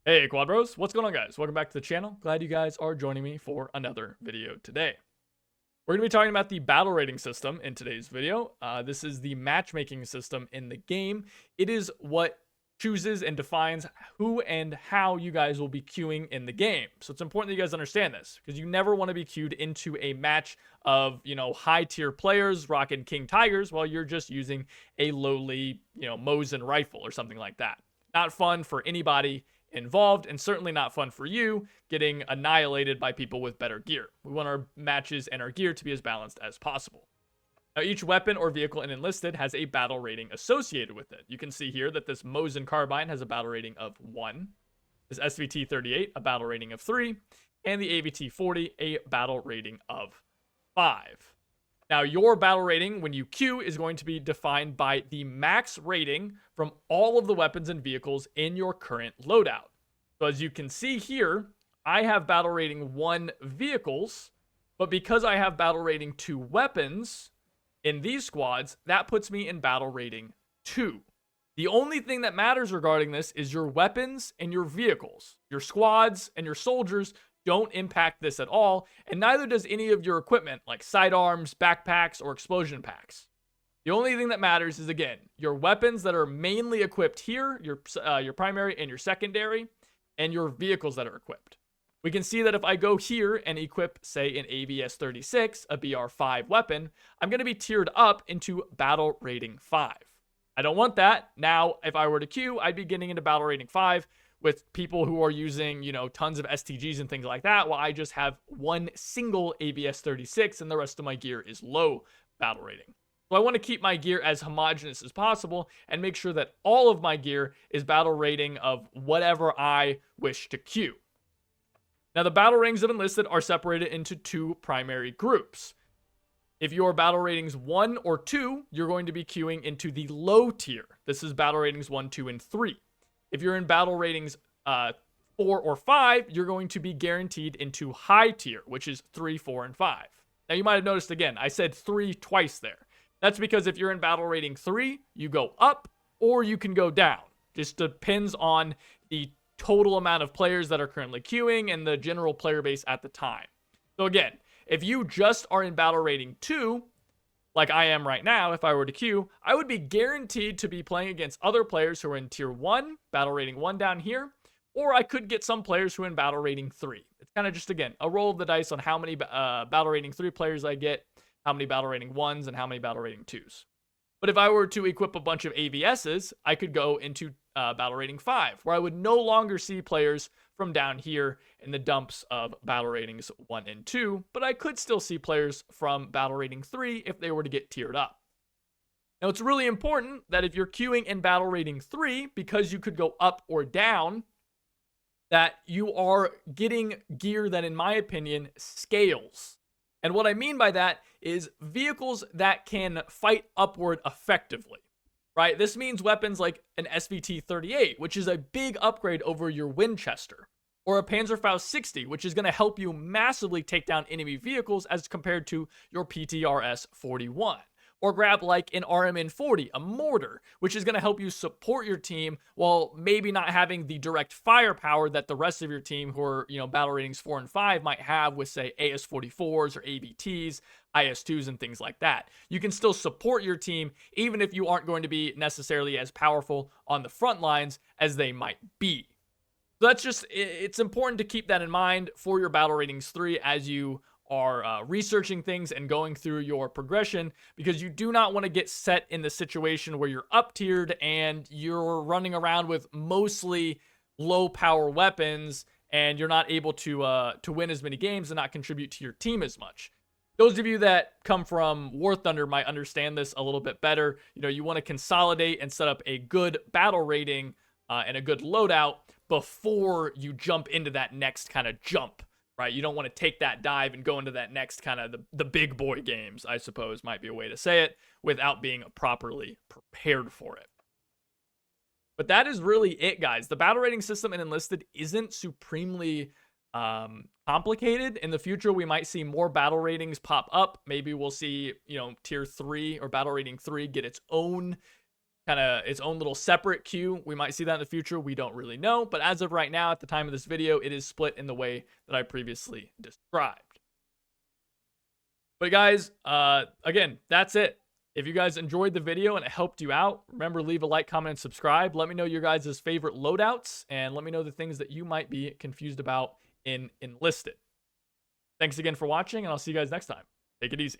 Hey Quad Bros, what's going on guys? Welcome back to the channel. Glad you guys are joining me for another video today. We're going to be talking about the battle rating system in today's video. This is the matchmaking system in the game. It is what chooses and defines who and how you guys will be queuing in the game. So it's important that you guys understand this because you never want to be queued into a match of, high tier players rocking King Tigers while you're just using a lowly, Mosin rifle or something like that. Not fun for anybody involved, and certainly not fun for you getting annihilated by people with better gear. We want our matches and our gear to be as balanced as possible. Now, each weapon or vehicle in Enlisted has a battle rating associated with it. You can see here that this Mosin carbine has a battle rating of 1, this SVT-38 a battle rating of 3, and the AVT-40 a battle rating of 5. Now, your battle rating when you queue is going to be defined by the max rating from all of the weapons and vehicles in your current loadout. So as you can see here, I have battle rating 1 vehicles, but because I have battle rating 2 weapons in these squads, that puts me in battle rating 2. The only thing that matters regarding this is your weapons and your vehicles. Your squads and your soldiers don't impact this at all, and neither does any of your equipment like sidearms, backpacks, or explosion packs. The only thing that matters is, again, your weapons that are mainly equipped here, your primary and your secondary, and your vehicles that are equipped. We can see that if I go here and equip, say, an AVS-36, a BR-5 weapon, I'm going to be tiered up into battle rating 5. I don't want that. Now, if I were to queue, I'd be getting into battle rating 5 with people who are using, tons of STGs and things like that, while I just have one single AVS-36 and the rest of my gear is low battle rating. So I want to keep my gear as homogeneous as possible and make sure that all of my gear is battle rating of whatever I wish to queue. Now, the battle ratings of Enlisted are separated into 2 primary groups. If your battle ratings 1 or 2, you're going to be queuing into the low tier. This is battle ratings 1, 2, and 3. If you're in battle ratings 4 or 5, you're going to be guaranteed into high tier, which is 3, 4, and 5. Now, you might have noticed, again, I said 3 twice there. That's because if you're in battle rating 3, you go up or you can go down. Just depends on the total amount of players that are currently queuing and the general player base at the time. So again, if you just are in battle rating 2, like I am right now, if I were to queue, I would be guaranteed to be playing against other players who are in tier 1, battle rating 1 down here, or I could get some players who are in battle rating 3. It's kind of just, again, a roll of the dice on how many battle rating 3 players I get, how many battle rating 1s, and how many battle rating 2s. But if I were to equip a bunch of AVSs, I could go into battle rating 5, where I would no longer see players from down here in the dumps of battle ratings 1 and 2, but I could still see players from battle rating 3 if they were to get tiered up. Now, it's really important that if you're queuing in battle rating 3, because you could go up or down, that you are getting gear that, in my opinion, scales. And what I mean by that is vehicles that can fight upward effectively, right? This means weapons like an SVT-38, which is a big upgrade over your Winchester, or a Panzerfaust 60, which is going to help you massively take down enemy vehicles as compared to your PTRS-41. Or grab like an RMN-40, a mortar, which is going to help you support your team while maybe not having the direct firepower that the rest of your team who are, battle ratings 4 and 5 might have with, say, AS-44s or ABTs, IS-2s, and things like that. You can still support your team even if you aren't going to be necessarily as powerful on the front lines as they might be. So that's just, it's important to keep that in mind for your battle ratings 3 as you are researching things and going through your progression, because you do not want to get set in the situation where you're up tiered and you're running around with mostly low power weapons and you're not able to win as many games and not contribute to your team as much. Those of you that come from War Thunder might understand this a little bit better. You want to consolidate and set up a good battle rating and a good loadout before you jump into that next kind of jump. Right? You don't want to take that dive and go into that next kind of the big boy games, I suppose might be a way to say it, without being properly prepared for it. But that is really it, guys. The battle rating system in Enlisted isn't supremely complicated. In the future, we might see more battle ratings pop up. Maybe we'll see, tier 3 or battle rating 3 get its own kind of its own little separate queue. We might see that in the future. We don't really know. But as of right now, at the time of this video, it is split in the way that I previously described. But guys, again, that's it. If you guys enjoyed the video and it helped you out, remember, leave a like, comment, and subscribe. Let me know your guys' favorite loadouts, and let me know the things that you might be confused about in Enlisted. Thanks again for watching, and I'll see you guys next time. Take it easy.